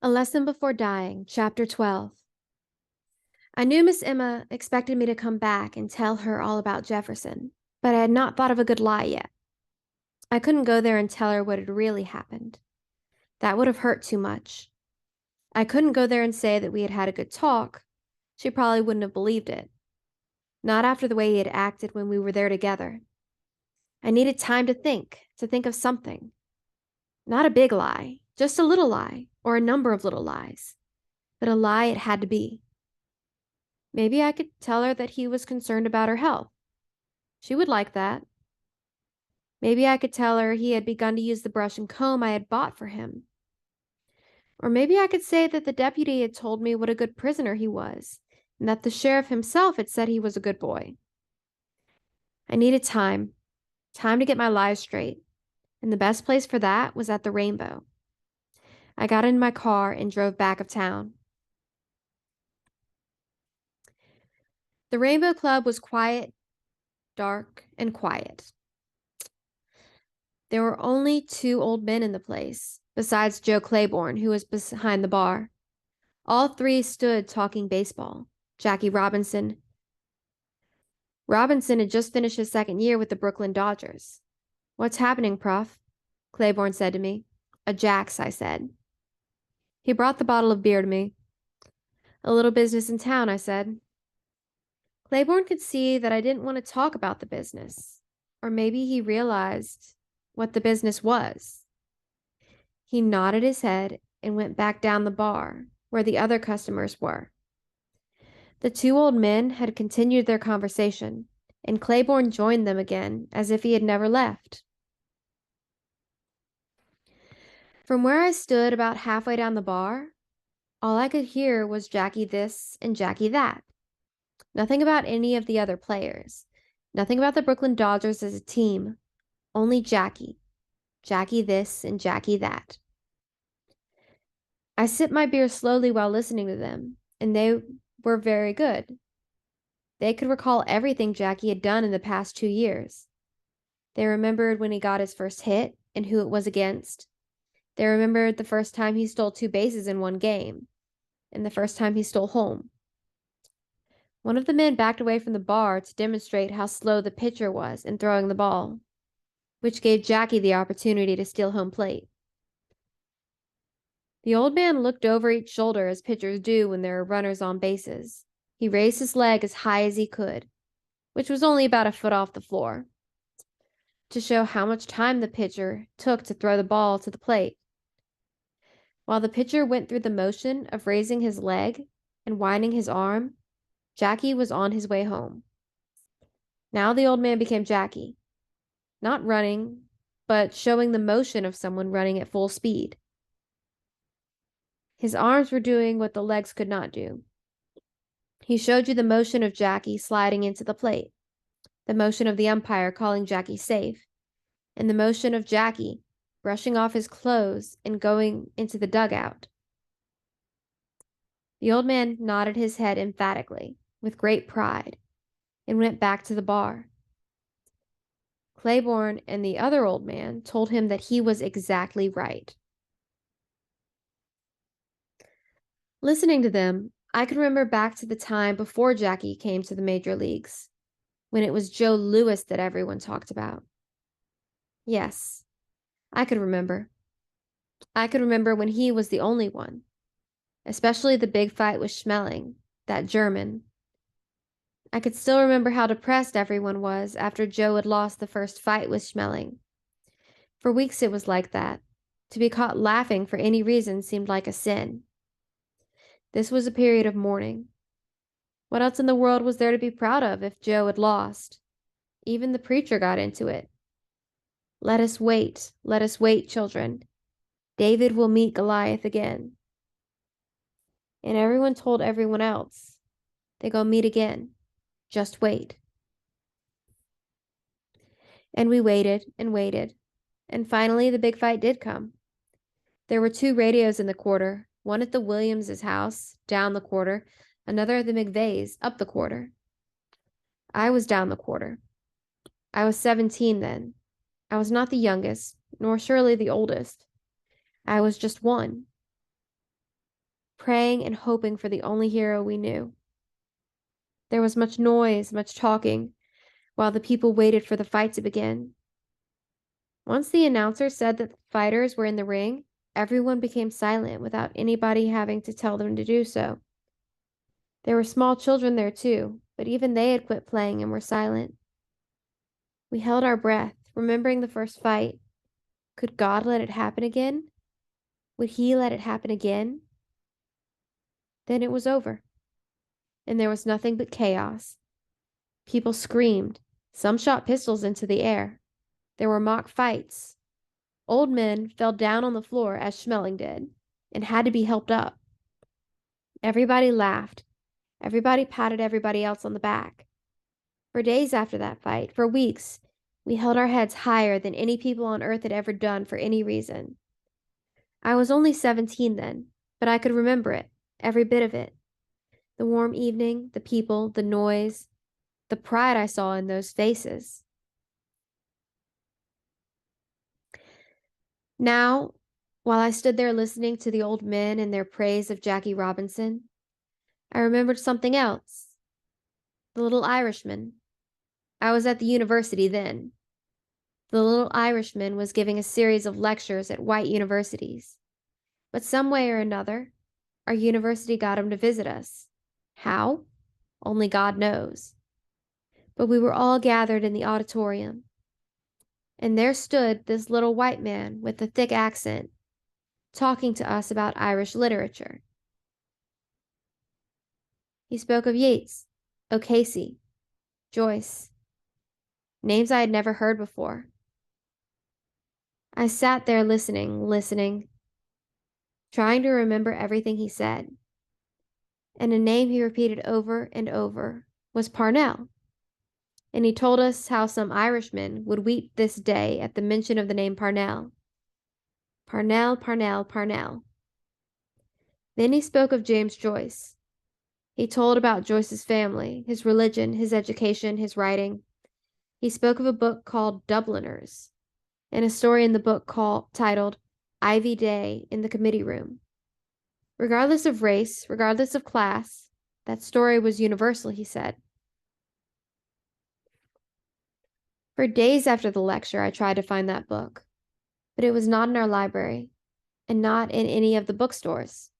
A Lesson Before Dying, Chapter 12. I knew Miss Emma expected me to come back and tell her all about Jefferson, but I had not thought of a good lie yet. I couldn't go there and tell her what had really happened. That would have hurt too much. I couldn't go there and say that we had had a good talk. She probably wouldn't have believed it. Not after the way he had acted when we were there together. I needed time to think of something. Not a big lie, just a little lie, or a number of little lies. But a lie it had to be. Maybe I could tell her that he was concerned about her health. She would like that. Maybe I could tell her he had begun to use the brush and comb I had bought for him. Or maybe I could say that the deputy had told me what a good prisoner he was, and that the sheriff himself had said he was a good boy. I needed time to get my lies straight, and the best place for that was at the Rainbow. I got in my car and drove back of town. The Rainbow Club was quiet, dark, and quiet. There were only 2 old men in the place, besides Joe Claiborne, who was behind the bar. All 3 stood talking baseball. Jackie Robinson. Robinson had just finished his 2nd year with the Brooklyn Dodgers. "What's happening, Prof?" Claiborne said to me. "A Jacks," I said. He brought the bottle of beer to me. "A little business in town," I said. Claiborne could see that I didn't want to talk about the business. Or maybe he realized what the business was. He nodded his head and went back down the bar, where the other customers were. The 2 old men had continued their conversation, and Claiborne joined them again as if he had never left. From where I stood about halfway down the bar, all I could hear was Jackie this and Jackie that. Nothing about any of the other players. Nothing about the Brooklyn Dodgers as a team. Only Jackie. Jackie this and Jackie that. I sipped my beer slowly while listening to them, and they were very good. They could recall everything Jackie had done in the past 2 years. They remembered when he got his first hit and who it was against. They remembered the first time he stole 2 bases in one game, and the first time he stole home. One of the men backed away from the bar to demonstrate how slow the pitcher was in throwing the ball, which gave Jackie the opportunity to steal home plate. The old man looked over each shoulder as pitchers do when there are runners on bases. He raised his leg as high as he could, which was only about a foot off the floor, to show how much time the pitcher took to throw the ball to the plate. While the pitcher went through the motion of raising his leg and winding his arm, Jackie was on his way home. Now the old man became Jackie, not running, but showing the motion of someone running at full speed. His arms were doing what the legs could not do. He showed you the motion of Jackie sliding into the plate, the motion of the umpire calling Jackie safe, and the motion of Jackie brushing off his clothes and going into the dugout. The old man nodded his head emphatically, with great pride, and went back to the bar. Claiborne and the other old man told him that he was exactly right. Listening to them, I could remember back to the time before Jackie came to the major leagues, when it was Joe Louis that everyone talked about. Yes, I could remember. I could remember when he was the only one, especially the big fight with Schmeling, that German. I could still remember how depressed everyone was after Joe had lost the first fight with Schmeling. For weeks it was like that. To be caught laughing for any reason seemed like a sin. This was a period of mourning. What else in the world was there to be proud of if Joe had lost? Even the preacher got into it. Let us wait, children. David will meet Goliath again." And everyone told everyone else, "They go meet again. Just wait." And we waited and waited, and finally the big fight did come. There were 2 radios in the quarter, one at the Williams' house, down the quarter, another at the McVeighs, up the quarter. I was down the quarter. I was 17 then. I was not the youngest, nor surely the oldest. I was just one. praying and hoping for the only hero we knew. There was much noise, much talking, while the people waited for the fight to begin. Once the announcer said that the fighters were in the ring, everyone became silent without anybody having to tell them to do so. There were small children there too, but even they had quit playing and were silent. We held our breath, remembering the first fight. Could God let it happen again? Would He let it happen again? Then it was over, and there was nothing but chaos. People screamed. Some shot pistols into the air. There were mock fights. Old men fell down on the floor as Schmeling did, and had to be helped up. Everybody laughed. Everybody patted everybody else on the back. For days after that fight, for weeks, we held our heads higher than any people on earth had ever done for any reason. I was only 17 then, but I could remember it, every bit of it. The warm evening, the people, the noise, the pride I saw in those faces. Now, while I stood there listening to the old men and their praise of Jackie Robinson, I remembered something else. The little Irishman. I was at the university then. The little Irishman was giving a series of lectures at white universities. But some way or another, our university got him to visit us. How? Only God knows. But we were all gathered in the auditorium. And there stood this little white man with a thick accent, talking to us about Irish literature. He spoke of Yeats, O'Casey, Joyce, names I had never heard before. I sat there listening, trying to remember everything he said. And a name he repeated over and over was Parnell. And he told us how some Irishmen would weep this day at the mention of the name Parnell. Parnell, Parnell, Parnell. Then he spoke of James Joyce. He told about Joyce's family, his religion, his education, his writing. He spoke of a book called Dubliners, and a story in the book titled Ivy Day in the Committee Room. Regardless of race, regardless of class, that story was universal, he said. For days after the lecture, I tried to find that book, but it was not in our library, and not in any of the bookstores.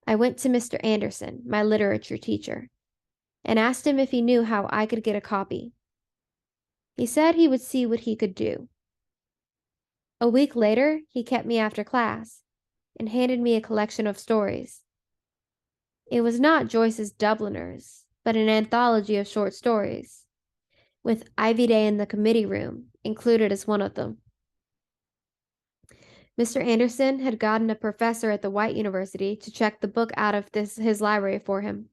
I went to Mr. Anderson, my literature teacher, and asked him if he knew how I could get a copy. He said he would see what he could do. A week later, he kept me after class and handed me a collection of stories. It was not Joyce's Dubliners, but an anthology of short stories, with Ivy Day in the Committee Room included as one of them. Mr. Anderson had gotten a professor at the White University to check the book out of his library for him.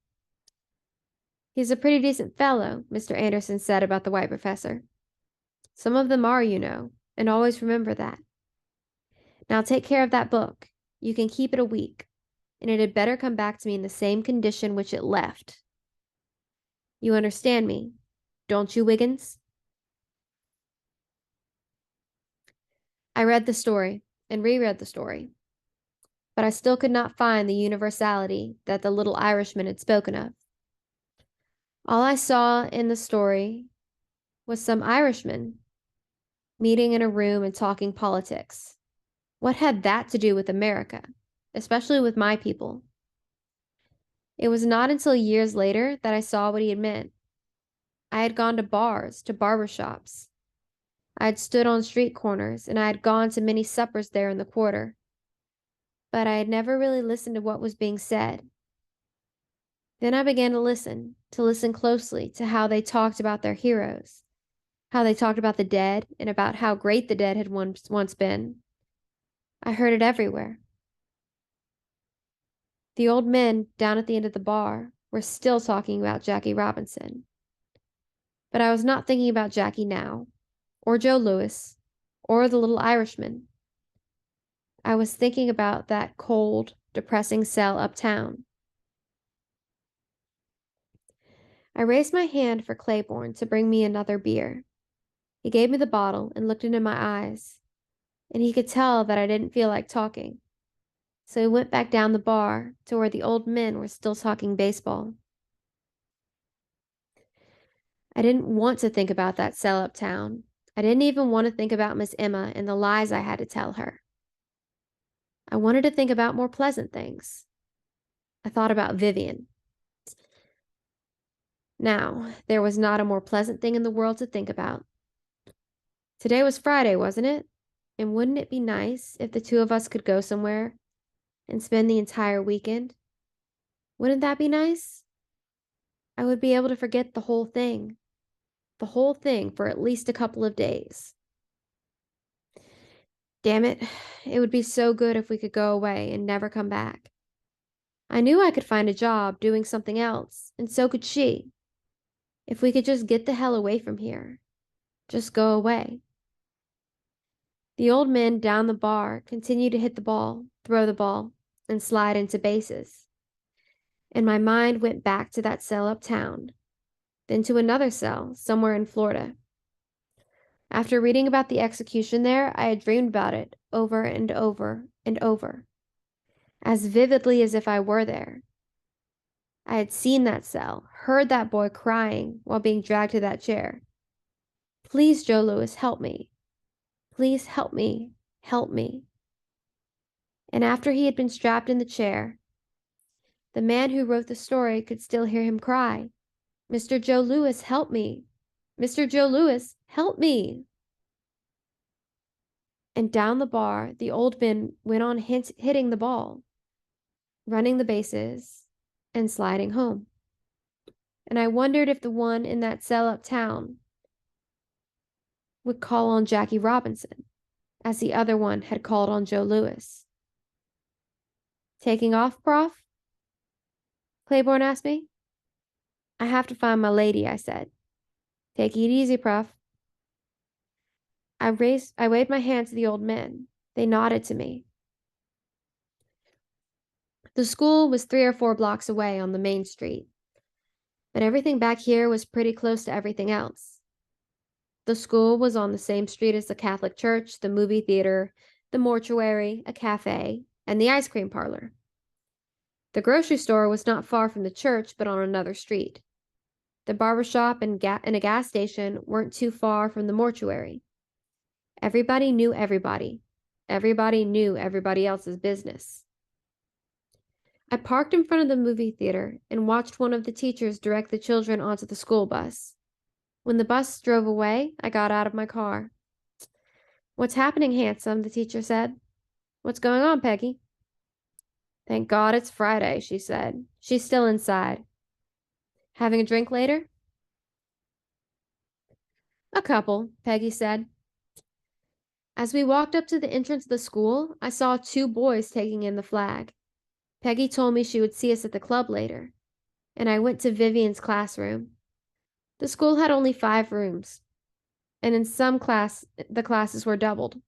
He's a pretty decent fellow, Mr. Anderson said about the white professor. Some of them are, you know, and always remember that. Now take care of that book. You can keep it a week, and it had better come back to me in the same condition which it left. You understand me, don't you, Wiggins? I read the story and reread the story, but I still could not find the universality that the little Irishman had spoken of. All I saw in the story was some Irishmen meeting in a room and talking politics. What had that to do with America, especially with my people? It was not until years later that I saw what he had meant. I had gone to bars, to barber shops. I had stood on street corners, and I had gone to many suppers there in the quarter. But I had never really listened to what was being said. Then I began to listen closely to how they talked about their heroes, how they talked about the dead, and about how great the dead had once been. I heard it everywhere. The old men down at the end of the bar were still talking about Jackie Robinson. But I was not thinking about Jackie now, or Joe Louis, or the little Irishman. I was thinking about that cold, depressing cell uptown. I raised my hand for Claiborne to bring me another beer. He gave me the bottle and looked into my eyes, and he could tell that I didn't feel like talking. So we went back down the bar to where the old men were still talking baseball. I didn't want to think about that cell uptown. I didn't even want to think about Miss Emma and the lies I had to tell her. I wanted to think about more pleasant things. I thought about Vivian. Now, there was not a more pleasant thing in the world to think about. Today was Friday, wasn't it? And wouldn't it be nice if the two of us could go somewhere and spend the entire weekend? Wouldn't that be nice? I would be able to forget the whole thing for at least a couple of days. Damn it, it would be so good if we could go away and never come back. I knew I could find a job doing something else, and so could she. If we could just get the hell away from here. Just go away. The old men down the bar continued to hit the ball, throw the ball, and slide into bases. And my mind went back to that cell uptown, then to another cell somewhere in Florida. After reading about the execution there, I had dreamed about it over and over and over, as vividly as if I were there. I had seen that cell, heard that boy crying while being dragged to that chair. Please, Joe Louis, help me. Please help me. Help me. And after he had been strapped in the chair, the man who wrote the story could still hear him cry, Mr. Joe Louis, help me. Mr. Joe Louis, help me. And down the bar, the old man went on hitting the ball, running the bases, and sliding home. And I wondered if the one in that cell uptown would call on Jackie Robinson, as the other one had called on Joe Louis. Taking off, Prof? Claiborne asked me. I have to find my lady, I said. Take it easy, Prof. I waved my hand to the old men. They nodded to me. The school was 3 or 4 blocks away on the main street, but everything back here was pretty close to everything else. The school was on the same street as the Catholic church, the movie theater, the mortuary, a cafe, and the ice cream parlor. The grocery store was not far from the church, but on another street. The barbershop and a gas station weren't too far from the mortuary. Everybody knew everybody. Everybody knew everybody else's business. I parked in front of the movie theater and watched one of the teachers direct the children onto the school bus. When the bus drove away, I got out of my car. What's happening, handsome? The teacher said. What's going on, Peggy? Thank God it's Friday, she said. She's still inside. Having a drink later? A couple, Peggy said. As we walked up to the entrance of the school, I saw 2 boys taking in the flag. Peggy told me she would see us at the club later, and I went to Vivian's classroom. The school had only 5 rooms, and in some the classes were doubled.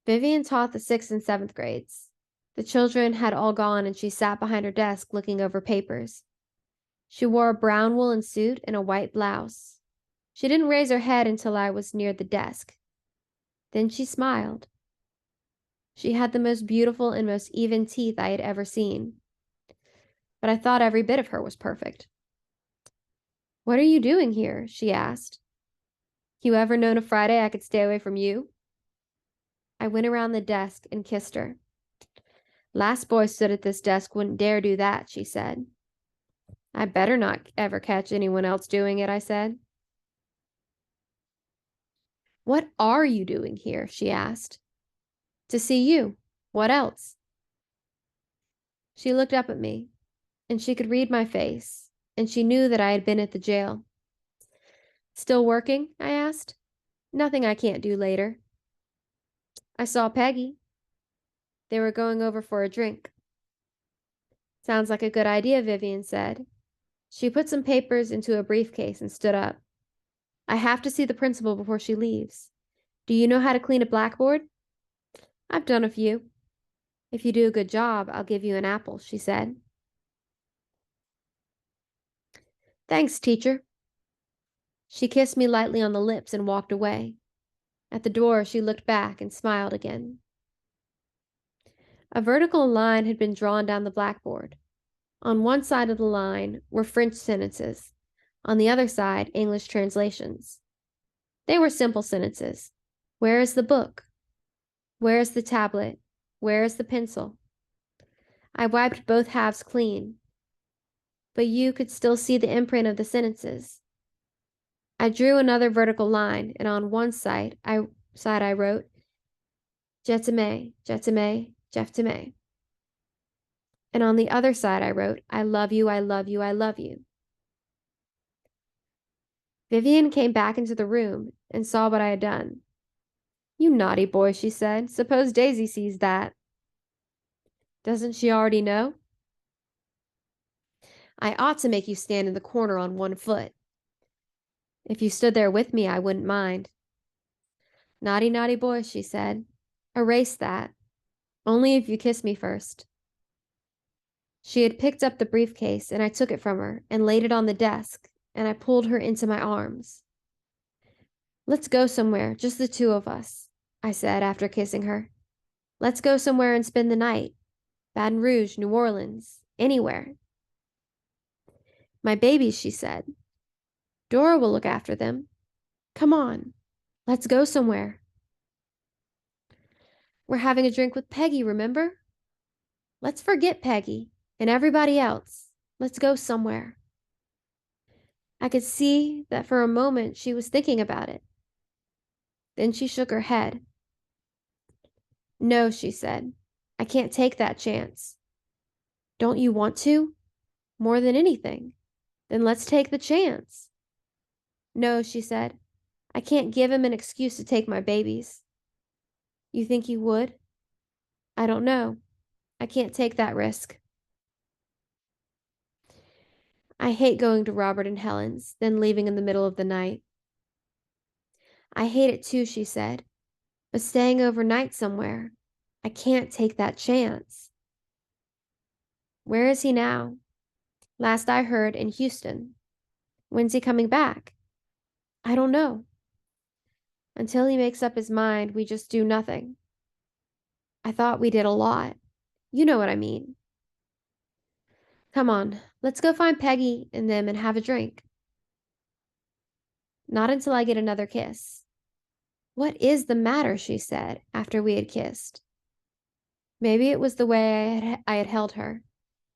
Vivian taught the 6th and 7th grades. The children had all gone, and she sat behind her desk looking over papers. She wore a brown woolen suit and a white blouse. She didn't raise her head until I was near the desk. Then she smiled. She had the most beautiful and most even teeth I had ever seen. But I thought every bit of her was perfect. What are you doing here? She asked. You ever known a Friday I could stay away from you? I went around the desk and kissed her. Last boy stood at this desk wouldn't dare do that, she said. I better not ever catch anyone else doing it, I said. What are you doing here? She asked. To see you. What else? She looked up at me, and she could read my face, and she knew that I had been at the jail. Still working? I asked. Nothing I can't do later. I saw Peggy. They were going over for a drink. Sounds like a good idea, Vivian said. She put some papers into a briefcase and stood up. I have to see the principal before she leaves. Do you know how to clean a blackboard? I've done a few. If you do a good job, I'll give you an apple, she said. Thanks, teacher. She kissed me lightly on the lips and walked away. At the door, she looked back and smiled again. A vertical line had been drawn down the blackboard. On one side of the line were French sentences. On the other side, English translations. They were simple sentences. Where is the book? Where is the tablet? Where is the pencil? I wiped both halves clean, but you could still see the imprint of the sentences. I drew another vertical line, and on one side I wrote, Je t'aime, je t'aime, je t'aime. And on the other side I wrote, I love you, I love you, I love you. Vivian came back into the room and saw what I had done. You naughty boy, she said. Suppose Daisy sees that. Doesn't she already know? I ought to make you stand in the corner on one foot. If you stood there with me, I wouldn't mind. Naughty, naughty boy, she said. Erase that. Only if you kiss me first. She had picked up the briefcase, and I took it from her and laid it on the desk, and I pulled her into my arms. Let's go somewhere, just the two of us, I said after kissing her. Let's go somewhere and spend the night. Baton Rouge, New Orleans, anywhere. My babies, she said. Dora will look after them. Come on, let's go somewhere. We're having a drink with Peggy, remember? Let's forget Peggy and everybody else. Let's go somewhere. I could see that for a moment she was thinking about it. Then she shook her head. No, she said. I can't take that chance. Don't you want to? More than anything. Then let's take the chance. No, she said. I can't give him an excuse to take my babies. You think you would? I don't know. I can't take that risk. I hate going to Robert and Helen's, then leaving in the middle of the night. I hate it too, she said. But staying overnight somewhere, I can't take that chance. Where is he now? Last I heard, in Houston. When's he coming back? I don't know. Until he makes up his mind, we just do nothing. I thought we did a lot. You know what I mean. Come on, let's go find Peggy and them and have a drink. Not until I get another kiss. What is the matter, she said, after we had kissed. Maybe it was the way I had held her.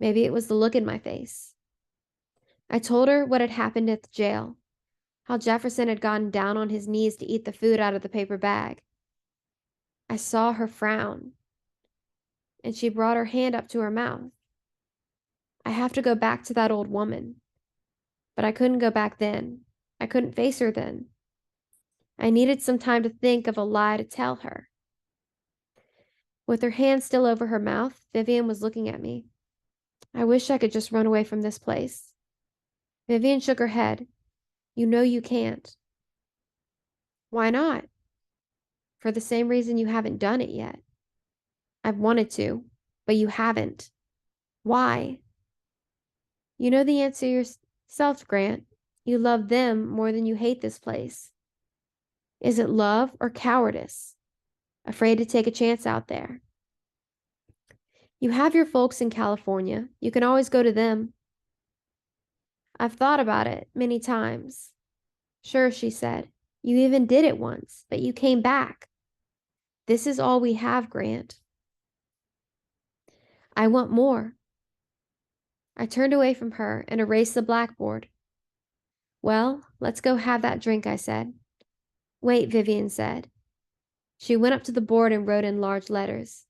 Maybe it was the look in my face. I told her what had happened at the jail, how Jefferson had gone down on his knees to eat the food out of the paper bag. I saw her frown, and she brought her hand up to her mouth. I have to go back to that old woman. But I couldn't go back then. I couldn't face her then. I needed some time to think of a lie to tell her. With her hand still over her mouth, Vivian was looking at me. I wish I could just run away from this place. Vivian shook her head. You know you can't. Why not? For the same reason you haven't done it yet. I've wanted to, but you haven't. Why? You know the answer yourself, Grant. You love them more than you hate this place. Is it love or cowardice? Afraid to take a chance out there? You have your folks in California. You can always go to them. I've thought about it many times. Sure, she said. You even did it once, but you came back. This is all we have, Grant. I want more. I turned away from her and erased the blackboard. Well, let's go have that drink, I said. Wait, Vivian said. She went up to the board and wrote in large letters.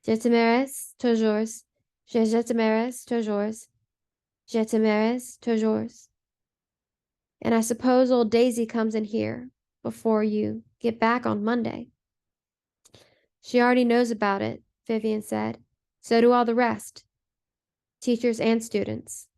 Je t'aimerai toujours. Je t'aimerai toujours. Je t'aimerai toujours. And I suppose old Daisy comes in here before you get back on Monday. She already knows about it, Vivian said. So do all the rest, teachers and students.